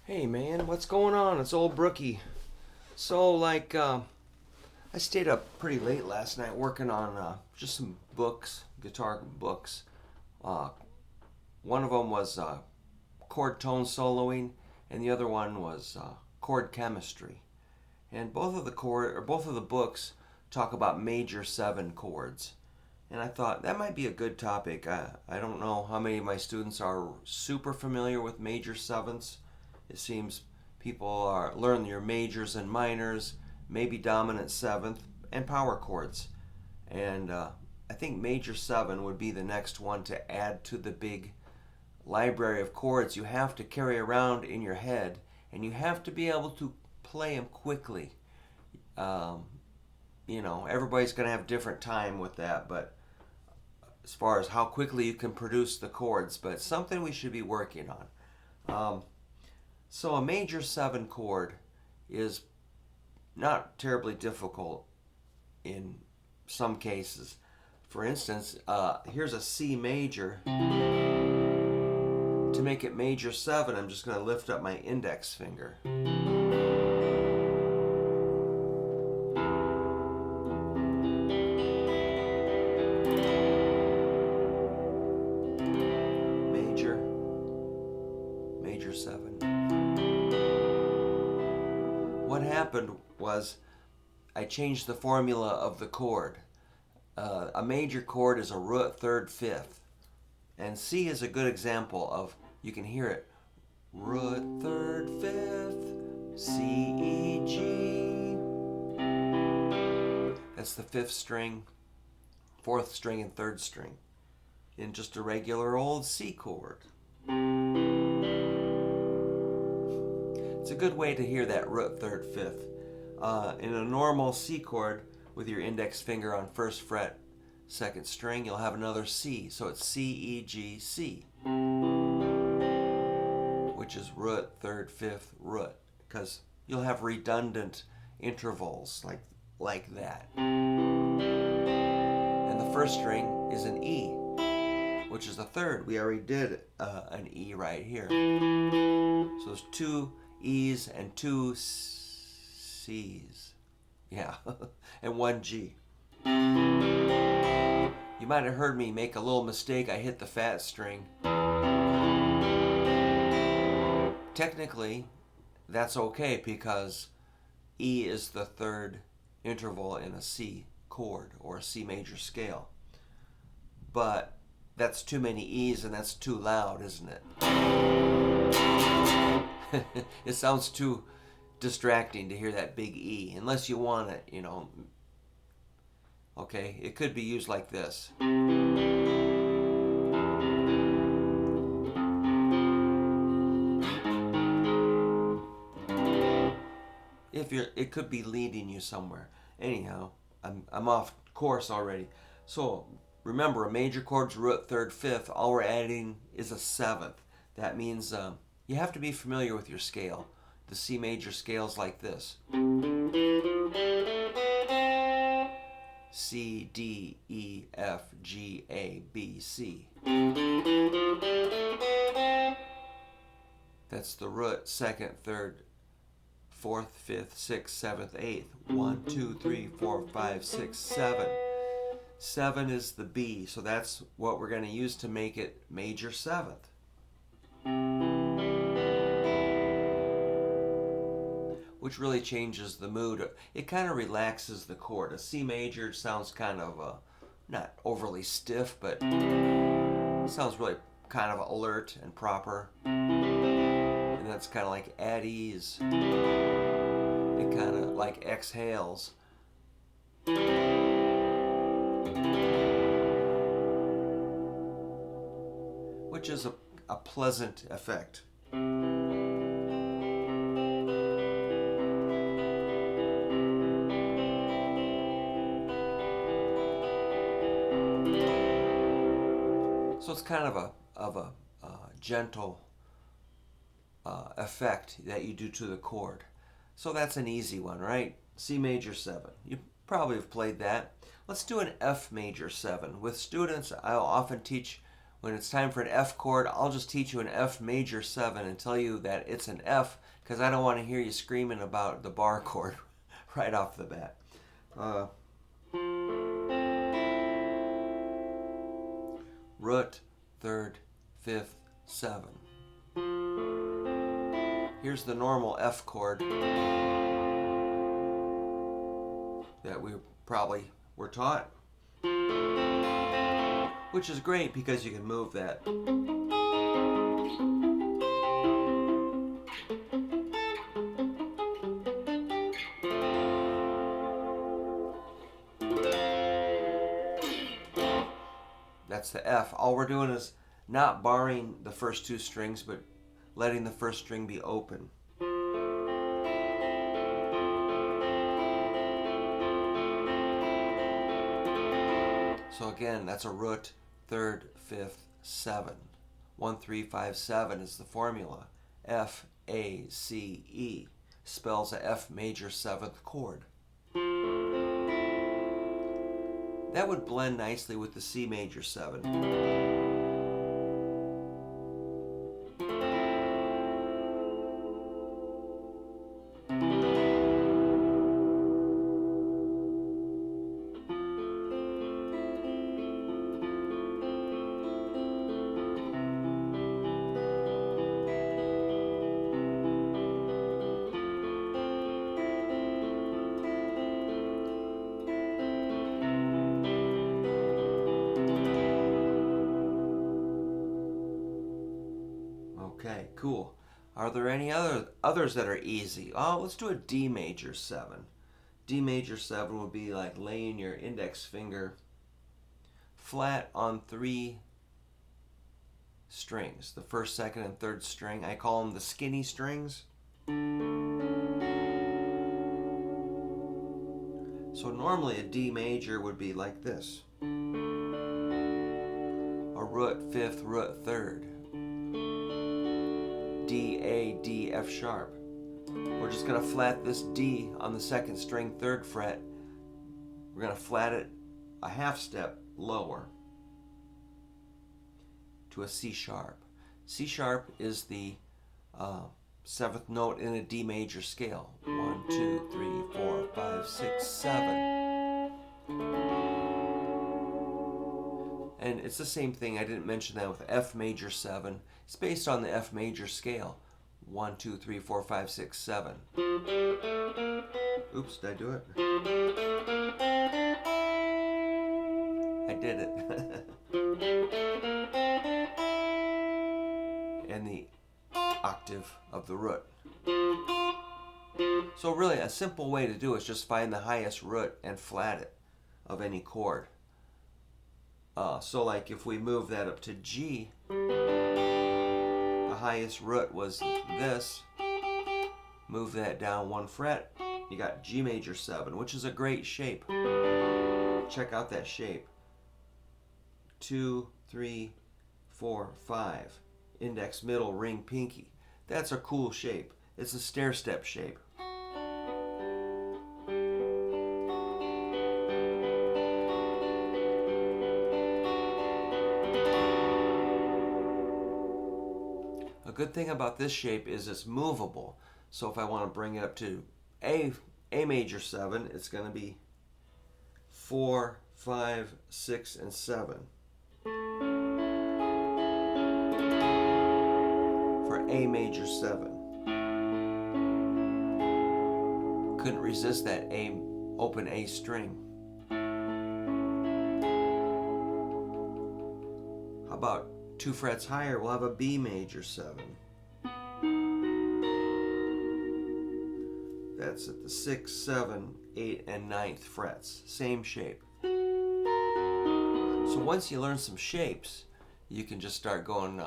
Hey man, what's going on? It's old Brookie. So, I stayed up pretty late last night working on just some books, guitar books. Uh, One of them was chord tone soloing, and the other one was chord chemistry. And both of the books talk about major seven chords. And I thought that might be a good topic. I don't know how many of my students are super familiar with major sevenths. It seems people are learn your majors and minors, maybe dominant seventh, and power chords. And I think major seven would be the next one to add to the big library of chords you have to carry around in your head, and you have to be able to play them quickly. Um, Everybody's going to have different time with that, but as far as how quickly you can produce the chords, but it's something we should be working on. So a major seven chord is not terribly difficult in some cases. For instance, here's a C major. To make it major seven, I'm just going to lift up my index finger. Major, major seven. What happened was I changed the formula of the chord. A major chord is a root third fifth, and C is a good example of, you can hear it, root third fifth, C, E, G. That's the fifth string, fourth string, and third string in just a regular old C chord. It's a good way to hear that root third fifth. In a normal C chord, with your index finger on first fret, second string, you'll have another C. So it's C, E, G, C, which is root third fifth root, because you'll have redundant intervals like that. And the first string is an E, which is the third. We already did an E right here. So there's two E's and two C's. Yeah, and one G. You might have heard me make a little mistake. I hit the fat string. Technically, that's okay because E is the third interval in a C chord or a C major scale. But that's too many E's and that's too loud, isn't it? It sounds too distracting to hear that big E, unless you want it, Okay, it could be used like this. It could be leading you somewhere. Anyhow, I'm off course already. So remember, a major chord's root third fifth. All we're adding is a seventh. That means you have to be familiar with your scale. The C major scale's like this: C, D, E, F, G, A, B, C. That's the root, second, third, fourth, fifth, sixth, seventh, eighth. 1, 2, 3, 4, 5, 6, 7. 7 is the B, so that's what we're going to use to make it major seventh. Which really changes the mood. It kind of relaxes the chord. A C major sounds kind of not overly stiff, but sounds really kind of alert and proper. And that's kind of like at ease. It kind of like exhales. Which is a pleasant effect. So it's kind of a gentle effect that you do to the chord. So that's an easy one, right? C major 7. You probably have played that. Let's do an F major 7. With students, I'll often teach When it's time for an F chord, I'll just teach you an F major 7 and tell you that it's an F, because I don't want to hear you screaming about the bar chord right off the bat. Root, 3rd, 5th, 7. Here's the normal F chord that we probably were taught, which is great because you can move that. That's the F. All we're doing is not barring the first 2 strings, but letting the first string be open. So again, that's a root, 3rd, 5th, 7. 1, 3, 5, 7 is the formula. F, A, C, E spells a F major 7th chord. That would blend nicely with the C major 7. Okay, cool. Are there any others that are easy? Oh, let's do a D major 7. D major 7 would be like laying your index finger flat on 3 strings. The 1st, 2nd, and 3rd string. I call them the skinny strings. So normally a D major would be like this. A root 5th, root 3rd. D, A, D, F sharp. We're just going to flat this D on the 2nd string, 3rd fret. We're going to flat it a half step lower to a C sharp. C sharp is the 7th note in a D major scale. 1, 2, 3, 4, 5, 6, 7. And it's the same thing. I didn't mention that with F major 7. It's based on the F major scale. 1, 2, 3, 4, 5, 6, 7. Oops, did I do it? I did it. And the octave of the root. So really, a simple way to do it is just find the highest root and flat it of any chord. So like if we move that up to G, the highest root was this. Move that down 1 fret, you got G major 7, which is a great shape. Check out that shape. 2, 3, 4, 5. Index, middle, ring, pinky. That's a cool shape. It's a stair-step shape. A good thing about this shape is it's movable. So if I want to bring it up to A major 7, it's going to be 4, 5, 6, and 7. For A major 7. Couldn't resist that open A string. How about 2 frets higher? We'll have a B major 7. That's at the 6, 7, 8, and 9th frets. Same shape. So once you learn some shapes, you can just start going,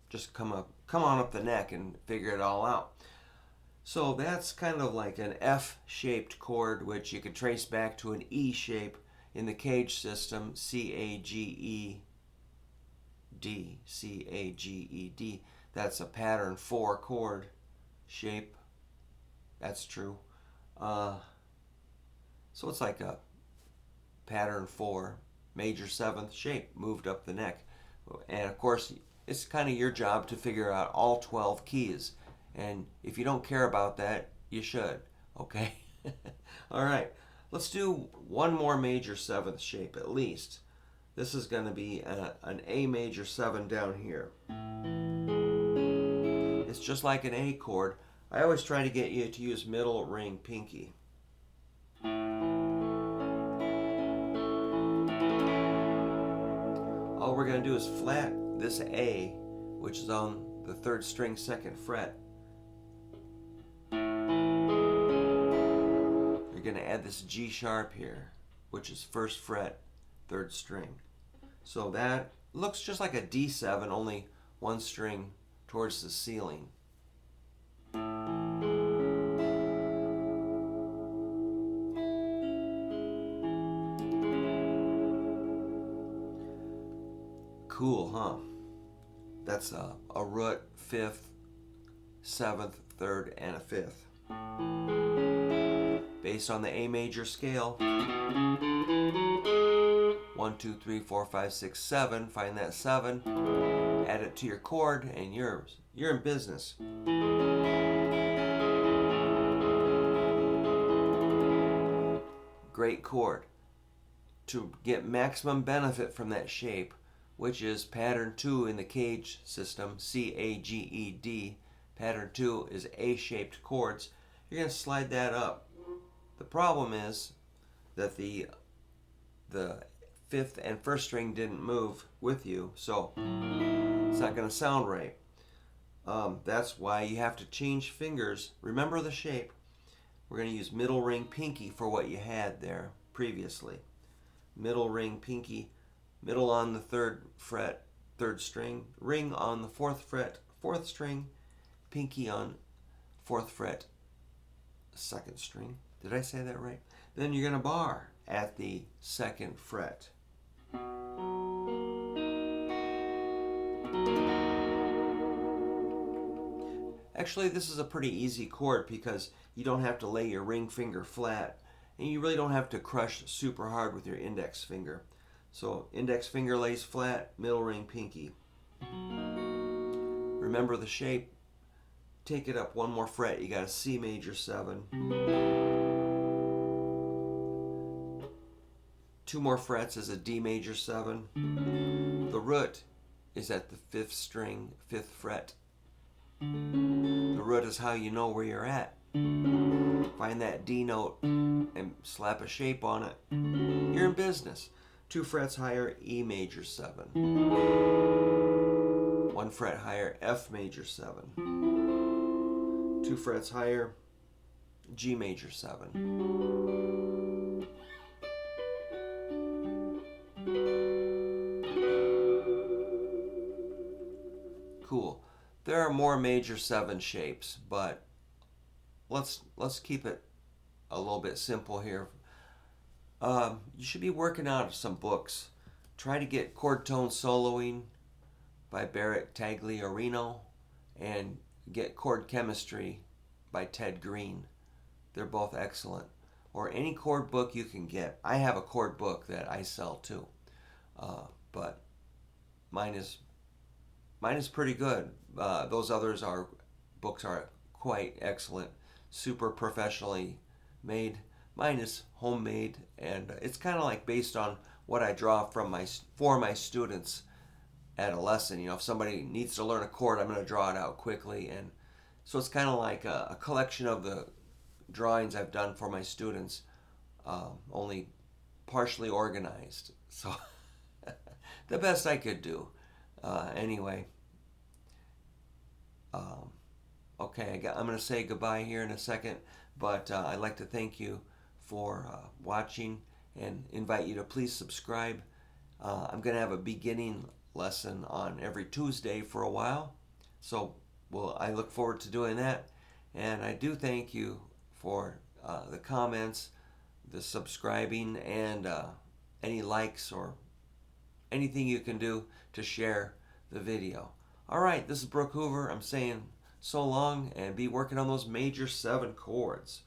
just come on up the neck and figure it all out. So that's kind of like an F-shaped chord, which you can trace back to an E shape in the cage system, C-A-G-E-D, C-A-G-E-D. That's a pattern 4 chord shape. That's true. So it's like a pattern 4 major 7th shape moved up the neck. And of course, it's kind of your job to figure out all 12 keys. And if you don't care about that, you should. Okay? All right. Let's do one more major seventh shape at least. This is going to be an A major 7 down here. It's just like an A chord. I always try to get you to use middle ring pinky. All we're going to do is flat this A, which is on the 3rd string 2nd fret. You're going to add this G sharp here, which is 1st fret, 3rd string. So that looks just like a D7, only 1 string towards the ceiling. Cool, huh? That's a root, 5th, 7th, 3rd, and a 5th. Based on the A major scale. 1, 2, 3, 4, 5, 6, 7. Find that 7. Add it to your chord, and you're in business. Great chord. To get maximum benefit from that shape, which is pattern 2 in the Cage system, C-A-G-E-D. Pattern 2 is A-shaped chords. You're going to slide that up. The problem is that the 5th and 1st string didn't move with you, so it's not going to sound right. That's why you have to change fingers. Remember the shape. We're going to use middle ring pinky for what you had there previously. Middle ring pinky. Middle on the 3rd fret, 3rd string, ring on the 4th fret, 4th string, pinky on 4th fret, 2nd string. Did I say that right? Then you're going to bar at the 2nd fret. Actually, this is a pretty easy chord because you don't have to lay your ring finger flat, and you really don't have to crush super hard with your index finger. So index finger lays flat, middle ring pinky. Remember the shape. Take it up 1 more fret. You got a C major 7. 2 more frets is a D major 7. The root is at the 5th string, 5th fret. The root is how you know where you're at. Find that D note and slap a shape on it. You're in business. 2 frets higher, E major 7. 1 fret higher, F major 7. 2 frets higher, G major 7. Cool. There are more major 7 shapes, but let's keep it a little bit simple here. You should be working out of some books. Try to get Chord Tone Soloing by Barrett Tagliarino and get Chord Chemistry by Ted Green. They're both excellent. Or any chord book you can get. I have a chord book that I sell too, but mine is pretty good. Those others books are quite excellent, super professionally made. Mine is homemade, and it's kind of like based on what I draw for my students at a lesson. You know, if somebody needs to learn a chord, I'm going to draw it out quickly, and so it's kind of like a collection of the drawings I've done for my students, only partially organized. So the best I could do. Anyway, okay, I'm going to say goodbye here in a second, but I'd like to thank you for watching and invite you to please subscribe. I'm going to have a beginning lesson on every Tuesday for a while, so I look forward to doing that. And I do thank you for the comments, the subscribing, and any likes or anything you can do to share the video. Alright, this is Brook Hoover. I'm saying so long, and be working on those major 7 chords.